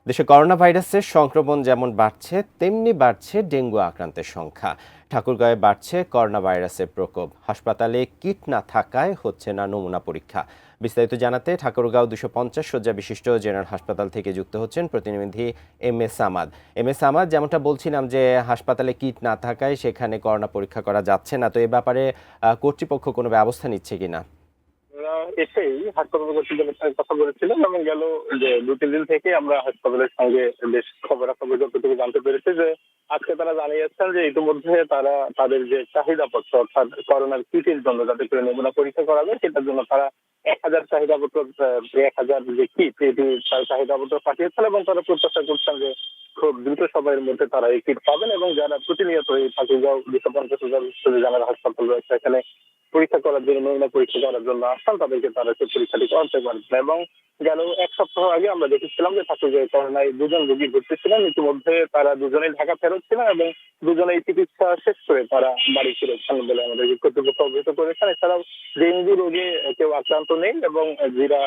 দেশে করোনা ভাইরাসের সংক্রমণ যেমন বাড়ছে তেমনি বাড়ছে ডেঙ্গু আক্রান্তের সংখ্যা। ঠাকুরগাঁয়ে বাড়ছে করোনা ভাইরাসের প্রকোপ। হাসপাতালে কিট না থাকায় হচ্ছে না নমুনা পরীক্ষা। বিস্তারিত জানাতে ঠাকুরগাঁও 250 শয্যা বিশিষ্ট জেনারেল হাসপাতাল থেকে যুক্ত হচ্ছেন প্রতিনিধি M S Samad. M S Samad, যেমনটা বলছিলাম যে হাসপাতালে কিট না থাকায় সেখানে করোনা পরীক্ষা করা যাচ্ছে না, তো এ ব্যাপারে কর্তৃপক্ষ কোনো ব্যবস্থা নিচ্ছে কিনা? এসেই হাসপাতাল কর্তৃপক্ষের সঙ্গে কথা বলেছিলাম এবং গেল যে 2-3 দিন থেকে আমরা হাসপাতালের সঙ্গে বেশ খবরাখবর যতটুকু জানতে পেরেছি যে আজকে তারা জানিয়েছেন যে ইতিমধ্যে তারা তাদের যে চাহিদাপত্র অর্থাৎ করোনার কিটের জন্য যাতে করে নমুনা পরীক্ষা করা যায় সেটার জন্য তারা 1000 চাহিদাপত্র 1000 যে কিট এটি তার চাহিদাপত্র পাঠিয়েছেন এবং তারা প্রত্যাশা করছেন যে খুব দ্রুত সময়ের মধ্যে তারা এই কিট পাবেন এবং যারা প্রতিনিয়ত এই ঠাকুরগাঁও 250 জেনারেল হাসপাতাল রয়েছে এখানে পরীক্ষা করার জন্য নমুনা পরীক্ষা করার জন্য আসেন তাদেরকে তারা সেই পরীক্ষাটি করাতে পারবেন। এবং গেল এক সপ্তাহ আগে আমরা দেখেছিলাম যে ঠাকুরগাঁও করোনায় 2জন রোগী ভর্তি ছিলেন, ইতিমধ্যে তারা দুজনেই ঢাকা ফেরত ছিলেন এবং দুজনেই চিকিৎসা শেষ করে তারা বাড়ি ফিরেছেন বলে আমাদেরকে কর্তৃপক্ষ অবহিত করেছেন। এছাড়াও ডেঙ্গু রোগে কেউ আক্রান্ত নেই এবং যারা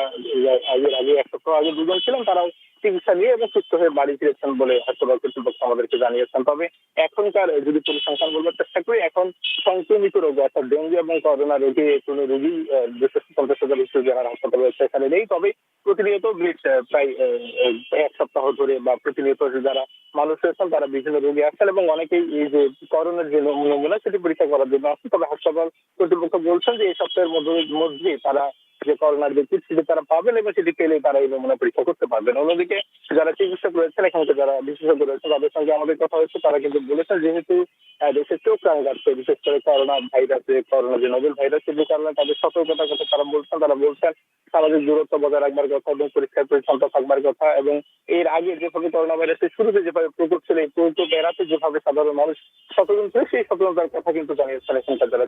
আগের আগে এক সপ্তাহ আগে 2জন ছিলেন তারাও চিকিৎসা নিয়ে এবং সুস্থ হয়ে বাড়ি ফিরেছেন বলে হাসপাতাল কর্তৃপক্ষ আমাদেরকে জানিয়েছেন। তবে এখনকার যদি পরিসংখ্যান বলবার চেষ্টা করি, এখন সংক্রমিত রোগ অর্থাৎ ডেঙ্গু এবং করোনা রোগে কোনো রোগী 250 জেনারেল হাসপাতাল রয়েছে এখানে নেই। তবে প্রতিনিয়ত বেশ প্রায় এক সপ্তাহ ধরে বা প্রতিনিয়ত যারা মানুষ রয়েছেন তারা বিভিন্ন রোগী আসছেন এবং অনেকেই এই যে করোনার যে নমুনা সেটি পরীক্ষা করার জন্য আসছেন। তবে হাসপাতাল কর্তৃপক্ষ বলছেন যে এই সপ্তাহের মধ্যে তারা যে করোনার যে কিট সেটি তারা পাবেন এবং সেটি পেলে তারা এই নমুনা পরীক্ষা করতে পারবেন। অন্যদিকে যারা চিকিৎসক রয়েছেন এখানকার যারা বিশেষজ্ঞ রয়েছেন তাদের সঙ্গে আমাদের কথা হয়েছে, তারা কিন্তু বলেছেন যেহেতু দেশের চোখ রাঙাচ্ছে বিশেষ করে করোনা ভাইরাসে করোনা যে নোবেল ভাইরাস সেটির কারণে তাদের সতর্কতার কথা তারা বলছেন সামাজিক দূরত্ব বজায় রাখবার কথা এবং পরিষ্কার পরিচ্ছন্নতা থাকবার কথা এবং এর আগে যেভাবে করোনা ভাইরাসের শুরুতে যেভাবে প্রকোপ ছিল এই প্রকোপ এড়াতে যেভাবে সাধারণ মানুষ সচেতন ছিল সেই সচেতনতার কথা কিন্তু জানিয়েছেন এখানকার যারা